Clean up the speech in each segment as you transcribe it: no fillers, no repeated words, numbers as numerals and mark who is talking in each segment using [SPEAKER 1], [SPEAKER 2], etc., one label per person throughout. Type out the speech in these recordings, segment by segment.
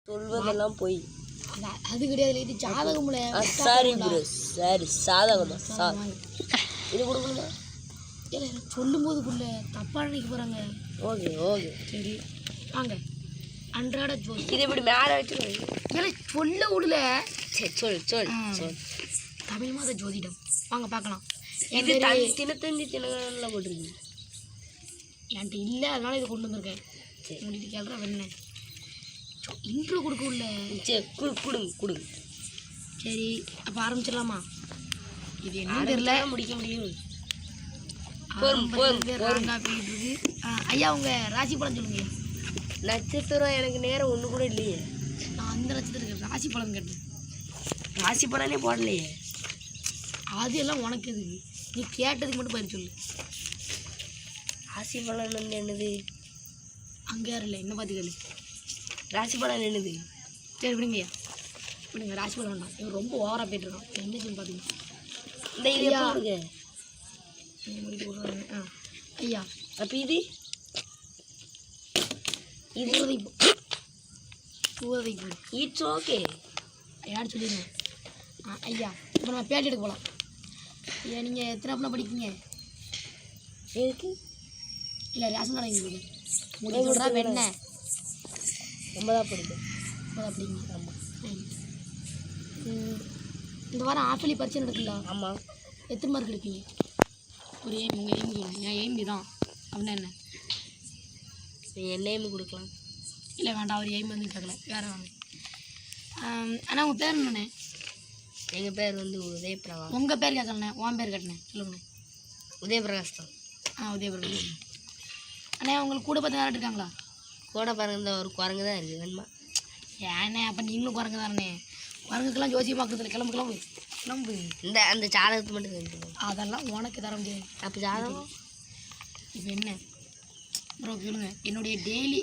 [SPEAKER 1] சொல்வதெல்லாம் போய்
[SPEAKER 2] அது கிடையாது. இது ஜாதகம்ல.
[SPEAKER 1] சாரி ப்ரோ, சாரி, சாதகமா சார். இது கொடுக்கணுமா?
[SPEAKER 2] இல்லை சொல்லும்போது புள்ள தப்பாக நினைக்க போகிறாங்க.
[SPEAKER 1] ஓகே ஓகே
[SPEAKER 2] சரி வாங்க. அன்றாட ஜோதி
[SPEAKER 1] இது எப்படி மேலே வச்சுருவாங்க?
[SPEAKER 2] இல்லை சொல்ல விடல.
[SPEAKER 1] சரி சொல் சொல் சொல்.
[SPEAKER 2] தமிழ் மாத ஜோதிடம் வாங்க பார்க்கலாம்.
[SPEAKER 1] இது தினத்தந்தி தினகரன்லாம் போட்டிருக்கு.
[SPEAKER 2] என்கிட்ட இல்லை, அதனால இதை கொண்டு வந்திருக்கேன். சரி உங்களுக்கு கேள்றேன் என்ன இன்ட்ரோ கொடுக்க உள்ள.
[SPEAKER 1] சரி கொடுங்க கொடுங்க.
[SPEAKER 2] சரி அப்போ ஆரம்பிச்சிடலாமா? இது என்ன தெரியல,
[SPEAKER 1] முடிக்க முடியும்.
[SPEAKER 2] இருக்கு. ஐயா உங்க ராசி பலன் சொல்லுங்க.
[SPEAKER 1] நட்சத்திரம் எனக்கு நேரம் ஒன்று கூட இல்லையே.
[SPEAKER 2] நான் அந்த நட்சத்திரம் ராசி பலன் கேட்டேன்.
[SPEAKER 1] ராசி பலனே போடலையே.
[SPEAKER 2] அது எல்லாம் உனக்கு எதுக்கு? நீ கேட்டதுக்கு மட்டும் பயிர் சொல்லு.
[SPEAKER 1] ராசி பலன் வந்து என்னது?
[SPEAKER 2] அங்கே யாரும் இல்லை, என்ன பார்த்துக்கல.
[SPEAKER 1] ராசி பலன் என்னது?
[SPEAKER 2] சரி விடுங்கய்யா விடுங்க. ராசி பலன் வேண்டாம், இவன் ரொம்ப ஓவராக போய்ட்டுருக்கான். என்ன சொல்லி பார்த்தீங்க
[SPEAKER 1] இந்த ஐயா
[SPEAKER 2] ஐயா.
[SPEAKER 1] அப்போ இது
[SPEAKER 2] இது
[SPEAKER 1] இட்ஸ் ஓகே.
[SPEAKER 2] யார் சொல்லிடுங்க. ஐயா இப்போ நம்ம பேட்டி எடுக்க போகலாம். ஐயா நீங்கள் எத்தனை அப்படின்னா படிக்கீங்க?
[SPEAKER 1] எதுக்கு?
[SPEAKER 2] இல்லை ரேஷன் கடை எங்களுக்கு முடிக்கிறா வெண்ண
[SPEAKER 1] 9ஆம் படிப்பேன்.
[SPEAKER 2] 9ஆம் படிங்க. ஆமாம். இந்த வாரம் ஆஃபலி பரிச்சை நடக்குல்ல?
[SPEAKER 1] ஆமாம்.
[SPEAKER 2] எத்தனை மார்க் எடுப்பீங்க? ஒரு எய்ம், உங்கள் எய்ம் சொல்லுங்கள். என் எய்ம் தான் அப்படின்னா என்ன?
[SPEAKER 1] என்ன எய்ம் கொடுக்கலாம்?
[SPEAKER 2] இல்லை வேண்டாம், அவர் எய்ம் வந்து கேட்கல, வேறு வாங்க. ஆனால் உங்கள் பேர் என்னண்ணே?
[SPEAKER 1] எங்கள் பேர் வந்து உதயபிரகாஷ்.
[SPEAKER 2] உங்கள் பேர் கேட்கலண்ணே, உன் பேர் கேட்டேண்ணே, சொல்லுங்கண்ணே.
[SPEAKER 1] உதயபிரகாஷ் தான்.
[SPEAKER 2] உதயபிரகாஷ். அண்ணே உங்களுக்கு கூட பார்த்து யாரும் இருக்காங்களா?
[SPEAKER 1] கூட பாருங்க, ஒரு குரங்கு தான் இருக்குது. வேணுமா?
[SPEAKER 2] ஏண்ணே அப்போ நீங்களும் குரங்கு தானே? குரங்குக்கெல்லாம் ஜோசியமாக்குறதுல கிளம்பு கிளம்பு கிளம்பு.
[SPEAKER 1] அந்த ஜாதகத்தை மட்டும் தெரிஞ்சுக்கணும்.
[SPEAKER 2] அதெல்லாம் உனக்கு தர முடியாது.
[SPEAKER 1] அப்போ ஜாதகம்
[SPEAKER 2] இப்போ என்ன ப்ரோ சொல்லுங்கள். என்னுடைய டெய்லி,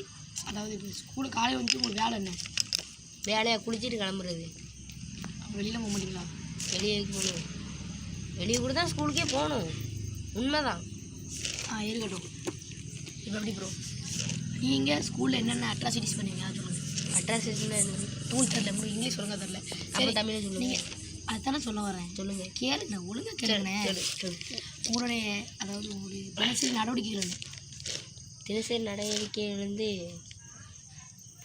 [SPEAKER 2] அதாவது இப்போ ஸ்கூலு காலையில் வந்து உங்களுக்கு வேலை என்ன?
[SPEAKER 1] வேலையாக குளிச்சுட்டு கிளம்புறது.
[SPEAKER 2] வெளியில் போக மாட்டீங்களா?
[SPEAKER 1] வெளியே போகணும். வெளியே கூட தான் ஸ்கூலுக்கே போகணும். உண்மைதான்.
[SPEAKER 2] இருக்கட்டும். இப்போ எப்படி ப்ரோ நீங்கள் ஸ்கூலில் என்னென்ன அட்ராசிட்டிஸ் பண்ணுவீங்க அது சொல்லுங்கள்.
[SPEAKER 1] அட்ராசிட்டிஸ்னா என்ன?
[SPEAKER 2] உங்களுக்கு தெரியல, உங்களுக்கு இங்கிலீஷ் ஒழுங்காக தெரியல.
[SPEAKER 1] சரி தமிழே சொல்லுங்கள்.
[SPEAKER 2] நீங்கள் அதுதானே சொல்ல வரேன்.
[SPEAKER 1] சொல்லுங்கள்.
[SPEAKER 2] கேளுங்க, ஒழுங்காக கேளுங்கண்ணே. உங்களுடைய அதாவது உங்களுடைய தினசரி நடவடிக்கைகள் என்ன?
[SPEAKER 1] தினசரி நடவடிக்கைகள் வந்து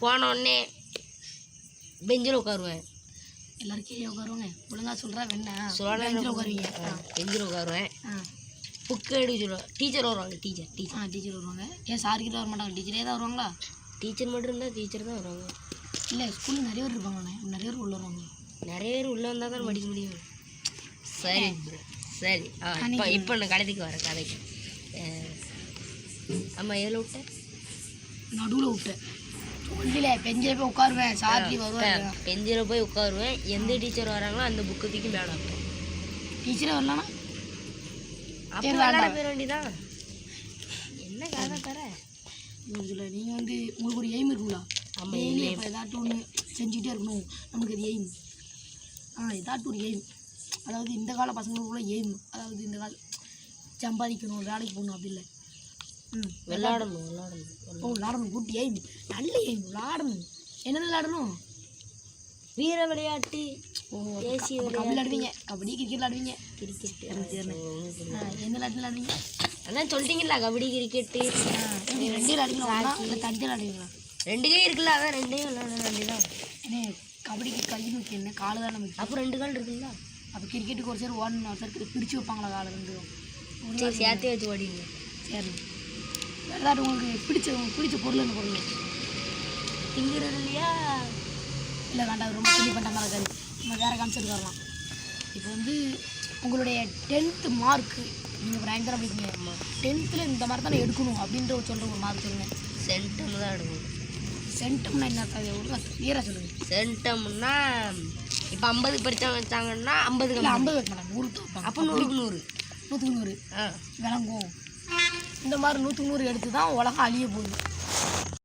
[SPEAKER 1] போனோடனே பெஞ்சில் உட்காருவேன்.
[SPEAKER 2] எல்லோரும் கீழே உட்காருவாங்க. ஒழுங்காக சொல்கிறா வேணா
[SPEAKER 1] பெஞ்சில்
[SPEAKER 2] உட்காருவீங்க.
[SPEAKER 1] பெஞ்சில் உட்காருவேன். புக்கு எடுக்க சொல்லுவேன். டீச்சர் வருவாங்க. டீச்சர்
[SPEAKER 2] வருவாங்க. ஏன் சார்கிட்ட வர மாட்டாங்க? டீச்சரே தான் வருவாங்களா?
[SPEAKER 1] டீச்சர் மட்டும் இருந்தால் டீச்சர் தான் வருவாங்க.
[SPEAKER 2] இல்லை ஸ்கூலில் நிறைய பேர் இருப்பாங்கண்ணே, நிறைய பேர் உள்ளே வருவாங்க.
[SPEAKER 1] நிறைய பேர் உள்ளே வந்தால் தான் படிக்க முடியும். சரி சரி. இப்போ நான் கடைக்கு வரேன். கதைக்கு ஆமாம். எதில் விட்டேன்?
[SPEAKER 2] நடுவில் விட்டேன். சொல்லில பெஞ்சில் போய் உட்காருவேன். சார்ஜி வருவேன்.
[SPEAKER 1] பெஞ்சில் போய் உட்காருவேன். எந்த டீச்சர் வராங்களோ அந்த புக்கு தூக்கி மேலே
[SPEAKER 2] டீச்சரே வரலான்னா
[SPEAKER 1] பேர் வேண்டிதான். என்ன கதை தர
[SPEAKER 2] இல்லை. நீங்கள் வந்து உங்களுக்கு ஒரு எய்ம் இருக்குங்களா? டெய்லி இப்போ ஏதாட்டும் ஒன்று செஞ்சுக்கிட்டே இருக்கணும் நமக்கு அது எய்ம். ஏதாட்டும் ஒரு எய்ம், அதாவது இந்த கால பசங்களுக்குள்ள எய்ம், அதாவது இந்த கால சம்பாதிக்கணும், வேலைக்கு போகணும் அப்படி இல்லை.
[SPEAKER 1] விளையாடணும்.
[SPEAKER 2] விளையாடணும். குட் எய்ம், நல்ல எய்ம். விளையாடணும். என்னென்ன விளையாடணும்? வீர விளையாட்டு. தேசிய கபடி விளையாடுவீங்க? கபடி, கிரிக்கெட் விளையாடுவீங்க? கிரிக்கெட். என்ன விளையாட்டு விளையாடுவீங்க? அதான் சொல்லிட்டீங்களா, கபடி கிரிக்கெட்டு. நீங்கள் 2 விளையாடுவீங்களா? இல்லை தனியாக விளையாடுவீங்களா?
[SPEAKER 1] 2 கை இருக்குல்ல, அதான் 2 விளையாடணும். 2 தான்.
[SPEAKER 2] ஏன்னா கபடிக்கு கை முக்கியம், என்ன காலு தான் நமக்கு.
[SPEAKER 1] அப்போ 2 கால் இருக்குங்களா?
[SPEAKER 2] அப்போ கிரிக்கெட்டுக்கு ஒரு சார் ஓடணும், ஒரு சார் பிரித்து வைப்பாங்களா காலை 2?
[SPEAKER 1] சரி சேர்த்தே வச்சு ஓடிங்க.
[SPEAKER 2] சரி. விளையாட்டு உங்களுக்கு பிடிச்ச பொருள் என்ன பொருள்?
[SPEAKER 1] திங்கிறது இல்லையா?
[SPEAKER 2] இல்லை வேண்டாம், ரொம்ப சின்னி பண்ணுற மாதிரி இருக்காது. நம்ம வேறு கான்செப்ட் வரலாம். இப்போ வந்து உங்களுடைய 10th மார்க்கு நீங்கள் இப்போ 9th படிக்கீங்க. 10th இந்த மாதிரி தானே எடுக்கணும் அப்படின்ற சொல்கிற ஒரு மார்க் சொல்லுங்கள்.
[SPEAKER 1] சென்டம் தான் எடுக்கணும்.
[SPEAKER 2] சென்டம்னா என்ன? ஒழுங்காக கிளியராக சொல்லுங்கள்.
[SPEAKER 1] சென்டம்னா இப்போ 50 படித்தவங்க வச்சாங்கன்னா 50
[SPEAKER 2] 50 வைக்க மாட்டாங்க, 100 வைப்பாங்க.
[SPEAKER 1] அப்போ 100க்கு 100
[SPEAKER 2] விளங்கும். இந்த மாதிரி 100க்கு 100 எடுத்து தான் உலகம் அழிய போகுது.